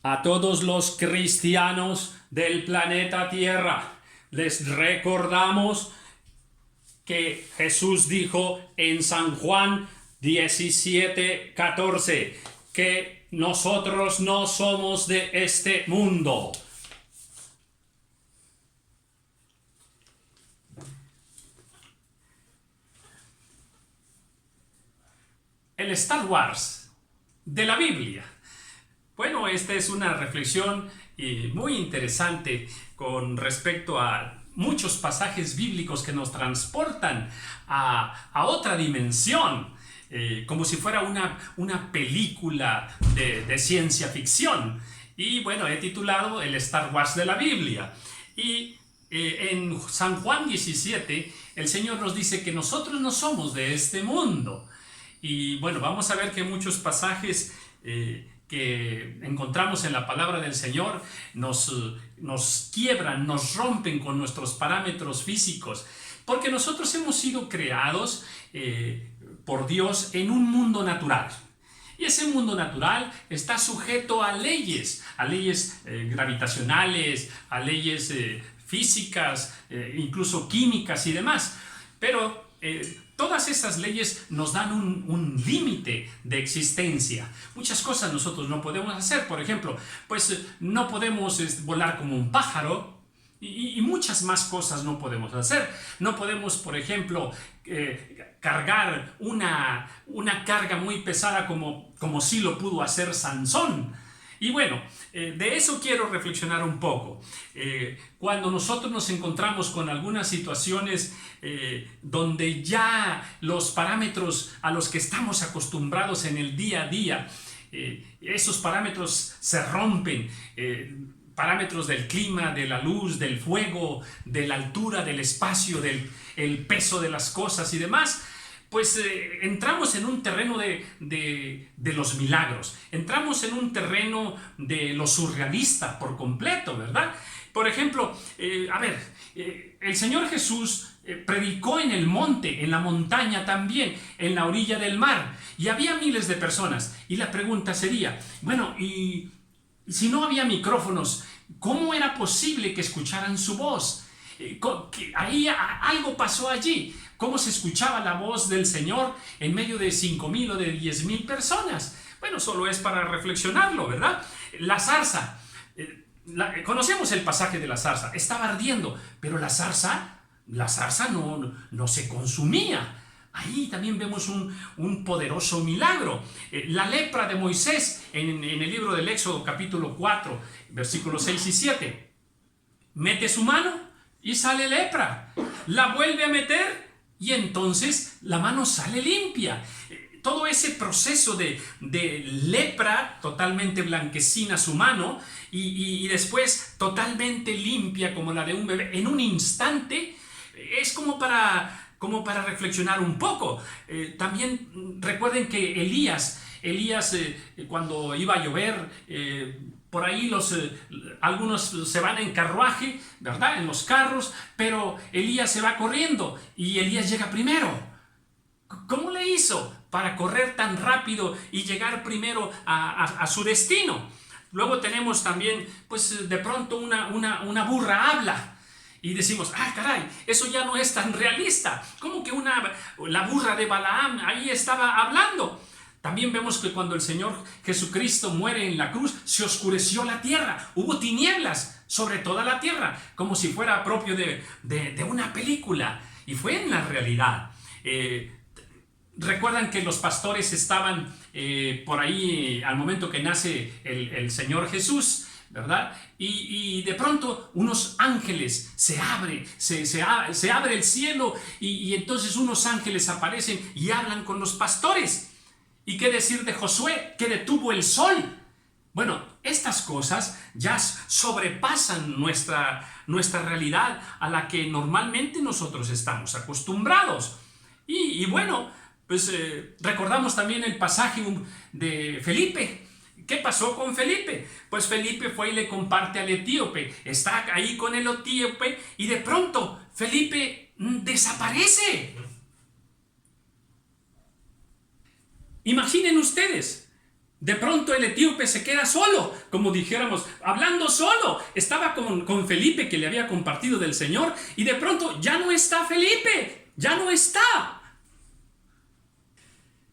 A todos los cristianos del planeta Tierra les recordamos que Jesús dijo en San Juan 17:14 que nosotros no somos de este mundo. El Star Wars de la Biblia. Bueno, esta es una reflexión muy interesante con respecto a muchos pasajes bíblicos que nos transportan a otra dimensión, como si fuera una película de ciencia ficción. Y bueno, he titulado el Star Wars de la Biblia. Y en San Juan 17, el Señor nos dice que nosotros no somos de este mundo. Y bueno, vamos a ver que muchos pasajes que encontramos en la palabra del Señor nos quiebran, nos rompen con nuestros parámetros físicos, porque nosotros hemos sido creados por Dios en un mundo natural. Y ese mundo natural está sujeto a leyes gravitacionales, a leyes físicas, incluso químicas y demás. Pero todas esas leyes nos dan un límite de existencia. Muchas cosas nosotros no podemos hacer. Por ejemplo, pues no podemos volar como un pájaro. Y muchas más cosas no podemos hacer. No podemos, por ejemplo, cargar una carga muy pesada como sí lo pudo hacer Sansón. Y bueno, de eso quiero reflexionar un poco. Cuando nosotros nos encontramos con algunas situaciones donde ya los parámetros a los que estamos acostumbrados en el día a día, esos parámetros se rompen, parámetros del clima, de la luz, del fuego, de la altura, del espacio, del peso de las cosas y demás, pues entramos en un terreno de los milagros, entramos en un terreno de lo surrealista por completo, ¿verdad? Por ejemplo, el Señor Jesús predicó en el monte, en la montaña también, en la orilla del mar, y había miles de personas, y la pregunta sería, bueno, y si no había micrófonos, ¿cómo era posible que escucharan su voz? Ahí algo pasó allí. ¿Cómo se escuchaba la voz del Señor en medio de 5,000 o de 10,000 personas? Bueno, solo es para reflexionarlo, ¿verdad? La zarza. Conocemos el pasaje de la zarza. Estaba ardiendo, pero la zarza no se consumía. Ahí también vemos un poderoso milagro. La lepra de Moisés en el libro del Éxodo capítulo 4, versículos 6 y 7. Mete su mano y sale lepra. La vuelve a meter y entonces la mano sale limpia. Todo ese proceso de lepra, totalmente blanquecina su mano y después totalmente limpia como la de un bebé en un instante, es como para reflexionar un poco. También recuerden que Elías cuando iba a llover, por ahí algunos se van en carruaje, ¿verdad? En los carros, pero Elías se va corriendo y Elías llega primero. ¿Cómo le hizo para correr tan rápido y llegar primero a su destino? Luego tenemos también, pues de pronto una burra habla. Y decimos, caray, eso ya no es tan realista. ¿Cómo que la burra de Balaam ahí estaba hablando? También vemos que cuando el Señor Jesucristo muere en la cruz, se oscureció la tierra. Hubo tinieblas sobre toda la tierra, como si fuera propio de una película. Y fue en la realidad. Recuerdan que los pastores estaban por ahí al momento que nace el Señor Jesús, ¿verdad? Y de pronto unos ángeles se abre el cielo y entonces unos ángeles aparecen y hablan con los pastores. ¿Y qué decir de Josué, que detuvo el sol? Bueno, estas cosas ya sobrepasan nuestra realidad a la que normalmente nosotros estamos acostumbrados. Y bueno, pues recordamos también el pasaje de Felipe. ¿Qué pasó con Felipe? Pues Felipe fue y le comparte al etíope. Está ahí con el etíope y de pronto Felipe desaparece. Imaginen ustedes, De pronto el etíope se queda solo, como dijéramos, hablando solo. Estaba con Felipe, que le había compartido del Señor, y de pronto ya no está Felipe, ya no está.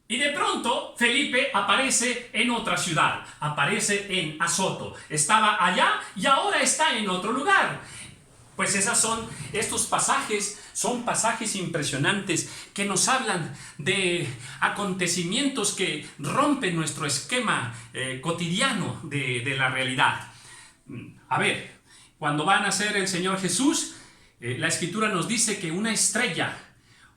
Y de pronto Felipe aparece en otra ciudad, aparece en Azoto. Estaba allá y ahora está en otro lugar. Pues estos pasajes son pasajes impresionantes que nos hablan de acontecimientos que rompen nuestro esquema cotidiano de la realidad. A ver, cuando va a nacer el Señor Jesús, la Escritura nos dice que una estrella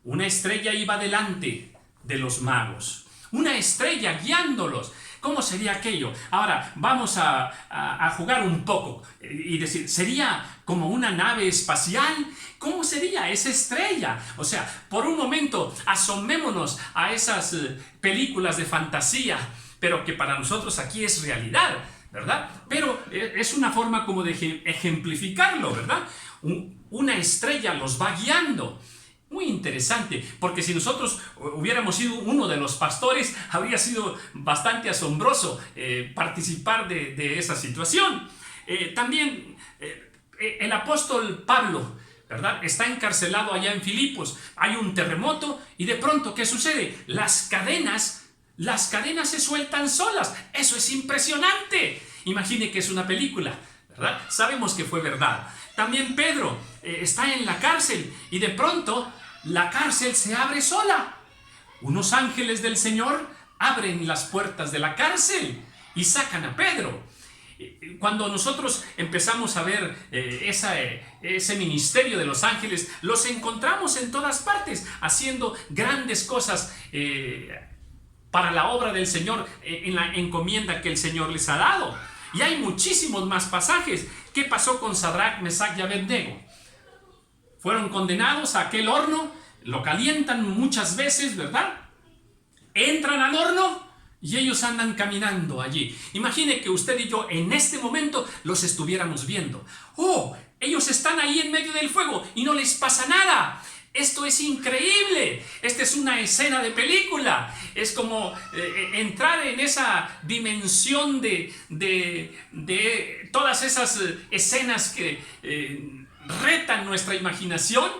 iba delante de los magos. Una estrella guiándolos. ¿Cómo sería aquello? Ahora, vamos a jugar un poco y decir, ¿sería como una nave espacial? ¿Cómo sería esa estrella? O sea, por un momento asomémonos a esas películas de fantasía, pero que para nosotros aquí es realidad, ¿verdad? Pero es una forma como de ejemplificarlo, ¿verdad? Una estrella los va guiando. Muy interesante, porque si nosotros hubiéramos sido uno de los pastores, habría sido bastante asombroso participar de esa situación. También el apóstol Pablo, ¿verdad? Está encarcelado allá en Filipos, hay un terremoto y de pronto, ¿qué sucede? Las cadenas se sueltan solas. Eso es impresionante. Imagine que es una película, ¿verdad? Sabemos que fue verdad. También Pedro está en la cárcel y de pronto la cárcel se abre sola. Unos ángeles del Señor abren las puertas de la cárcel y sacan a Pedro. Cuando nosotros empezamos a ver ese ministerio de los ángeles, los encontramos en todas partes, haciendo grandes cosas para la obra del Señor, en la encomienda que el Señor les ha dado. Y hay muchísimos más pasajes. ¿Qué pasó con Sadrach, Mesach y Abednego? Fueron condenados a aquel horno, lo calientan muchas veces, ¿verdad? Entran al horno y ellos andan caminando allí. Imagine que usted y yo en este momento los estuviéramos viendo. ¡Oh! Ellos están ahí en medio del fuego y no les pasa nada. Esto es increíble. Esta es una escena de película. Es como entrar en esa dimensión de todas esas escenas que retan nuestra imaginación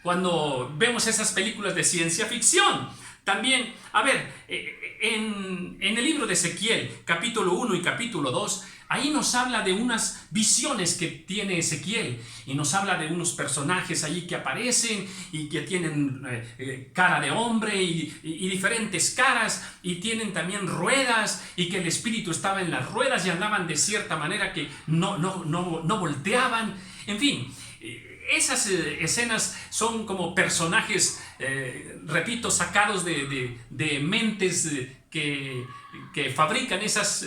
cuando vemos esas películas de ciencia ficción. También, a ver, en el libro de Ezequiel, capítulo 1 y capítulo 2, ahí nos habla de unas visiones que tiene Ezequiel y nos habla de unos personajes allí que aparecen y que tienen cara de hombre y diferentes caras y tienen también ruedas y que el espíritu estaba en las ruedas y andaban de cierta manera que no volteaban. En fin, esas escenas son como personajes, repito, sacados de mentes que fabrican esas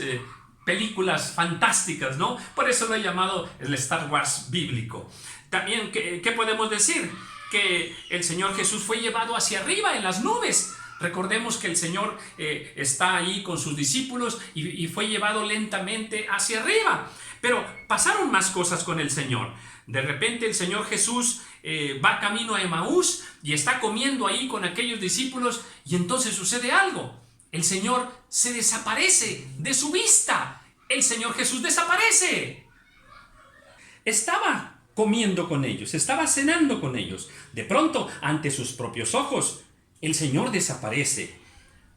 películas fantásticas, ¿no? Por eso lo he llamado el Star Wars bíblico. También, ¿qué podemos decir? Que el Señor Jesús fue llevado hacia arriba en las nubes. Recordemos que el Señor está ahí con sus discípulos y fue llevado lentamente hacia arriba. Pero pasaron más cosas con el Señor. De repente el Señor Jesús va camino a Emaús y está comiendo ahí con aquellos discípulos y entonces sucede algo. El Señor se desaparece de su vista. El Señor Jesús desaparece. Estaba comiendo con ellos, estaba cenando con ellos. De pronto, ante sus propios ojos, el Señor desaparece.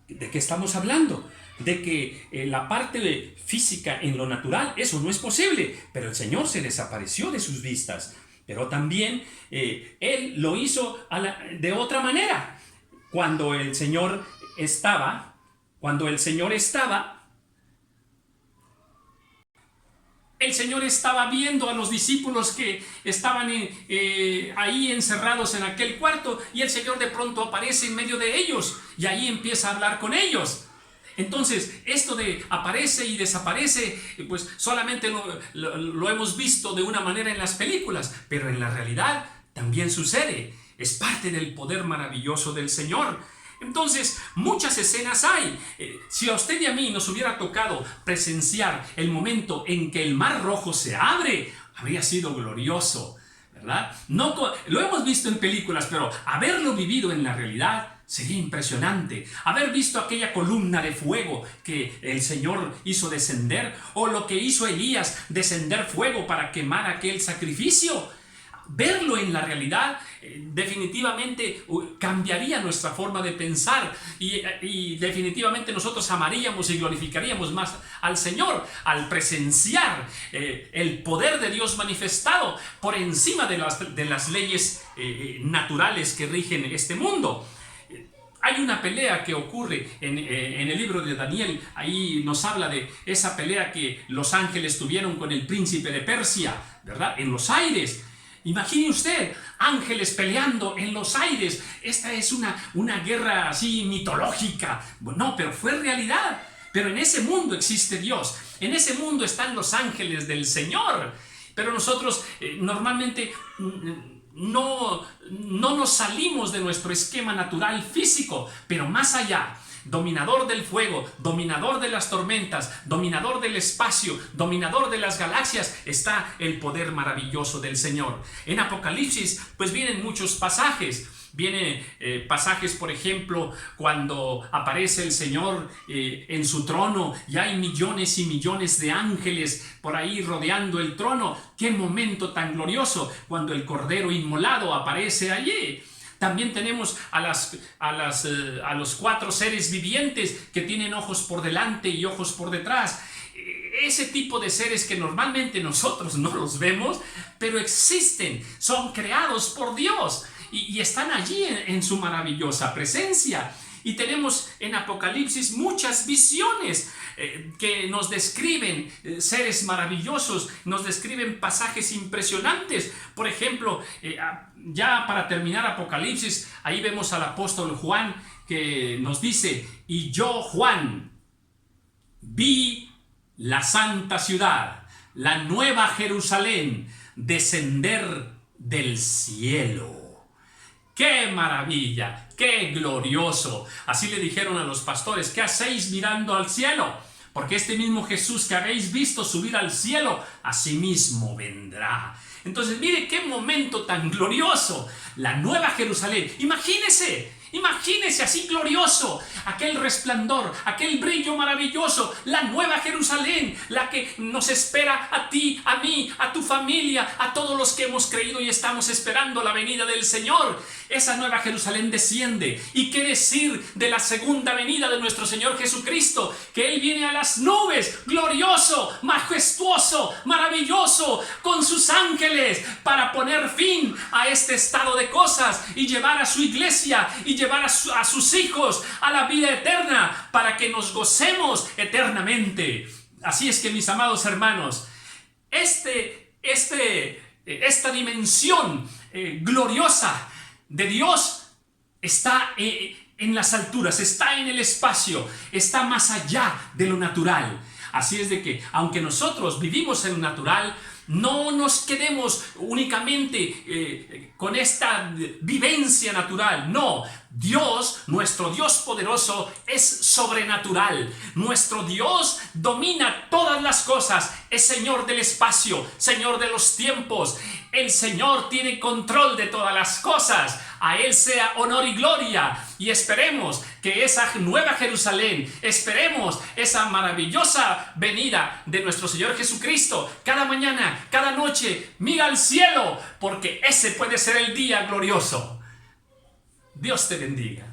¿De qué estamos hablando? De que la parte física en lo natural, eso no es posible, pero el Señor se desapareció de sus vistas. Pero también Él lo hizo de otra manera. Cuando el Señor estaba, el Señor estaba viendo a los discípulos que estaban ahí encerrados en aquel cuarto y el Señor de pronto aparece en medio de ellos y ahí empieza a hablar con ellos. Entonces, esto de aparece y desaparece, pues solamente lo hemos visto de una manera en las películas, pero en la realidad también sucede. Es parte del poder maravilloso del Señor. Entonces, muchas escenas hay. Si a usted y a mí nos hubiera tocado presenciar el momento en que el Mar Rojo se abre, habría sido glorioso, ¿verdad? No, lo hemos visto en películas, pero haberlo vivido en la realidad Sería impresionante haber visto aquella columna de fuego que el Señor hizo descender, o lo que hizo Elías, descender fuego para quemar aquel sacrificio. Verlo en la realidad definitivamente cambiaría nuestra forma de pensar y definitivamente nosotros amaríamos y glorificaríamos más al Señor al presenciar el poder de Dios manifestado por encima de las leyes naturales que rigen este mundo. Hay una pelea que ocurre en el libro de Daniel. Ahí nos habla de esa pelea que los ángeles tuvieron con el príncipe de Persia, ¿verdad? En los aires. Imagine usted, ángeles peleando en los aires. Esta es una guerra así mitológica. No, pero fue realidad. Pero en ese mundo existe Dios. En ese mundo están los ángeles del Señor. Pero nosotros normalmente no nos salimos de nuestro esquema natural físico. Pero más allá, dominador del fuego, dominador de las tormentas, dominador del espacio, dominador de las galaxias, está el poder maravilloso del Señor. En Apocalipsis, pues vienen muchos pasajes. Vienen pasajes, por ejemplo, cuando aparece el Señor en su trono y hay millones y millones de ángeles por ahí rodeando el trono. ¡Qué momento tan glorioso! Cuando el Cordero inmolado aparece allí. También tenemos a los 4 seres vivientes que tienen ojos por delante y ojos por detrás. Ese tipo de seres que normalmente nosotros no los vemos, pero existen, son creados por Dios y están allí en su maravillosa presencia. Y tenemos en Apocalipsis muchas visiones que nos describen seres maravillosos, nos describen pasajes impresionantes. Por ejemplo, ya para terminar Apocalipsis, ahí vemos al apóstol Juan que nos dice: y yo, Juan, vi la santa ciudad, la nueva Jerusalén, descender del cielo. ¡Qué maravilla! ¡Qué glorioso! Así le dijeron a los pastores: ¿qué hacéis mirando al cielo? Porque este mismo Jesús que habéis visto subir al cielo, asimismo vendrá. Entonces, mire qué momento tan glorioso. La nueva Jerusalén. Imagínese así glorioso, aquel resplandor, aquel brillo maravilloso, la nueva Jerusalén, la que nos espera a ti, a mí, a tu familia, a todos los que hemos creído y estamos esperando la venida del Señor. Esa nueva Jerusalén desciende. ¿Y qué decir de la segunda venida de nuestro Señor Jesucristo? Que Él viene a las nubes, glorioso, majestuoso, maravilloso, con sus ángeles, para poner fin a este estado de cosas y llevar a su iglesia y llevar a sus hijos a la vida eterna, para que nos gocemos eternamente. Así es que, mis amados hermanos, esta dimensión gloriosa de Dios está en las alturas, está en el espacio, está más allá de lo natural. Así es de que, aunque nosotros vivimos en lo natural, no nos quedemos únicamente con esta vivencia natural. No, Dios, nuestro Dios poderoso, es sobrenatural. Nuestro Dios domina todas las cosas. Es Señor del espacio, Señor de los tiempos. El Señor tiene control de todas las cosas. A Él sea honor y gloria. Y esperemos que esa nueva Jerusalén, esperemos esa maravillosa venida de nuestro Señor Jesucristo. Cada mañana, cada noche, mira al cielo, porque ese puede ser el día glorioso. Dios te bendiga.